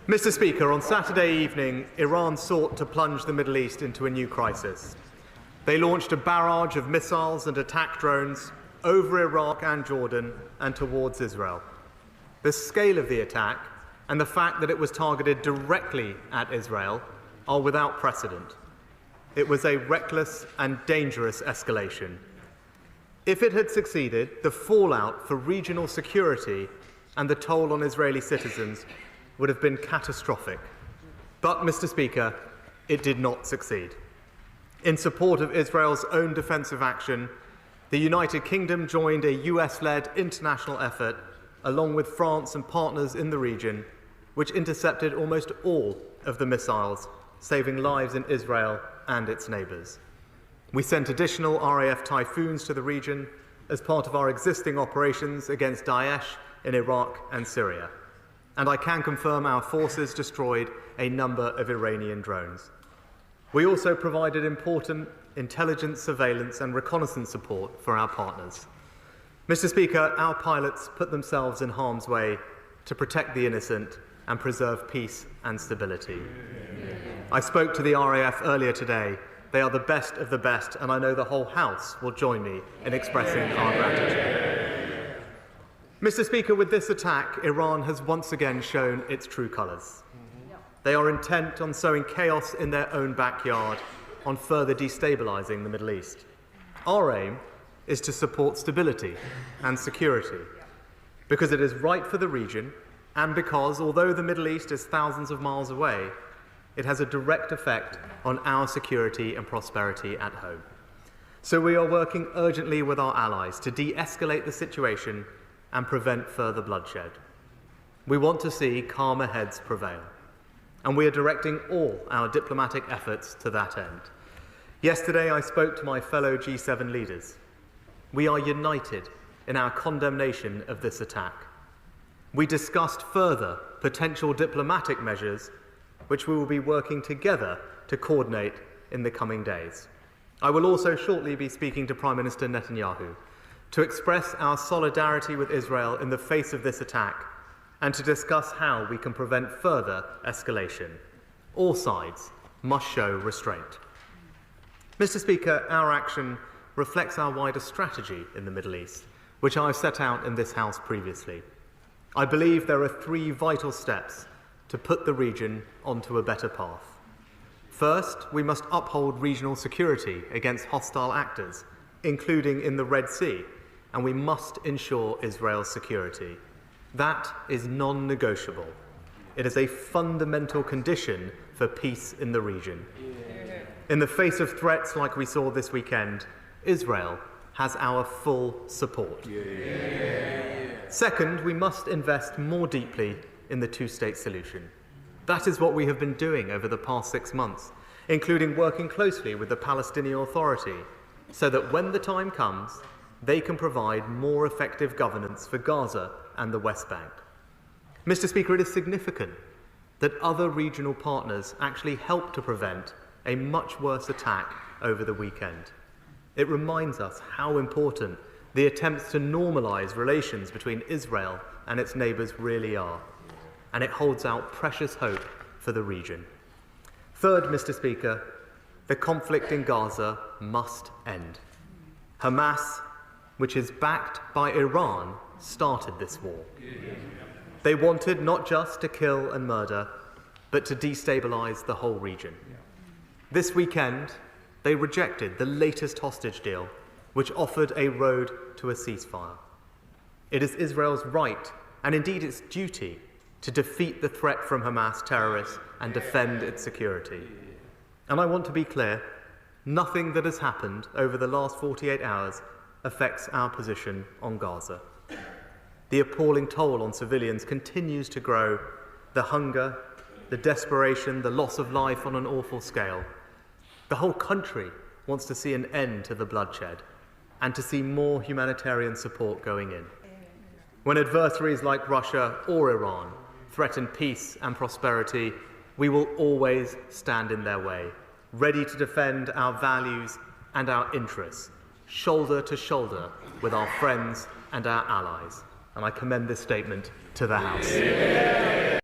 Mr Speaker, on Saturday evening, Iran sought to plunge the Middle East into a new crisis. They launched a barrage of missiles and attack drones over Iraq and Jordan and towards Israel. The scale of the attack and the fact that it was targeted directly at Israel are without precedent. It was a reckless and dangerous escalation. If it had succeeded, the fallout for regional security and the toll on Israeli citizens would have been catastrophic. But, Mr Speaker, it did not succeed. In support of Israel's own defensive action, the United Kingdom joined a US-led international effort, along with France and partners in the region, which intercepted almost all of the missiles, saving lives in Israel and its neighbours. We sent additional RAF Typhoons to the region as part of our existing operations against Daesh in Iraq and Syria. And I can confirm our forces destroyed a number of Iranian drones. We also provided important intelligence, surveillance and reconnaissance support for our partners. Mr Speaker, our pilots put themselves in harm's way to protect the innocent and preserve peace and stability. I spoke to the RAF earlier today. They are the best of the best, and I know the whole House will join me in expressing our gratitude. Mr Speaker, with this attack, Iran has once again shown its true colours. They are intent on sowing chaos in their own backyard, on further destabilising the Middle East. Our aim is to support stability and security, because it is right for the region, and because, although the Middle East is thousands of miles away, it has a direct effect on our security and prosperity at home. So we are working urgently with our allies to de-escalate the situation and prevent further bloodshed. We want to see calmer heads prevail, and we are directing all our diplomatic efforts to that end. Yesterday, I spoke to my fellow G7 leaders. We are united in our condemnation of this attack. We discussed further potential diplomatic measures which we will be working together to coordinate in the coming days. I will also shortly be speaking to Prime Minister Netanyahu to express our solidarity with Israel in the face of this attack and to discuss how we can prevent further escalation. All sides must show restraint. Mr Speaker, our action reflects our wider strategy in the Middle East, which I have set out in this House previously. I believe there are three vital steps to put the region onto a better path. First, we must uphold regional security against hostile actors, including in the Red Sea, and we must ensure Israel's security. That is non-negotiable. It is a fundamental condition for peace in the region. In the face of threats like we saw this weekend, Israel has our full support. Second, we must invest more deeply in the two-state solution. That is what we have been doing over the past 6 months, including working closely with the Palestinian Authority, so that when the time comes, they can provide more effective governance for Gaza and the West Bank. Mr Speaker, it is significant that other regional partners actually helped to prevent a much worse attack over the weekend. It reminds us how important the attempts to normalise relations between Israel and its neighbours really are, and it holds out precious hope for the region. Third, Mr Speaker, the conflict in Gaza must end. Hamas, which is backed by Iran, started this war. They wanted not just to kill and murder, but to destabilise the whole region. This weekend, they rejected the latest hostage deal, which offered a road to a ceasefire. It is Israel's right, and indeed its duty, to defeat the threat from Hamas terrorists and defend its security. And I want to be clear, nothing that has happened over the last 48 hours affects our position on Gaza. The appalling toll on civilians continues to grow. The hunger, the desperation, the loss of life on an awful scale. The whole country wants to see an end to the bloodshed and to see more humanitarian support going in. When adversaries like Russia or Iran threaten peace and prosperity, we will always stand in their way, ready to defend our values and our interests, shoulder to shoulder with our friends and our allies. And I commend this statement to the House.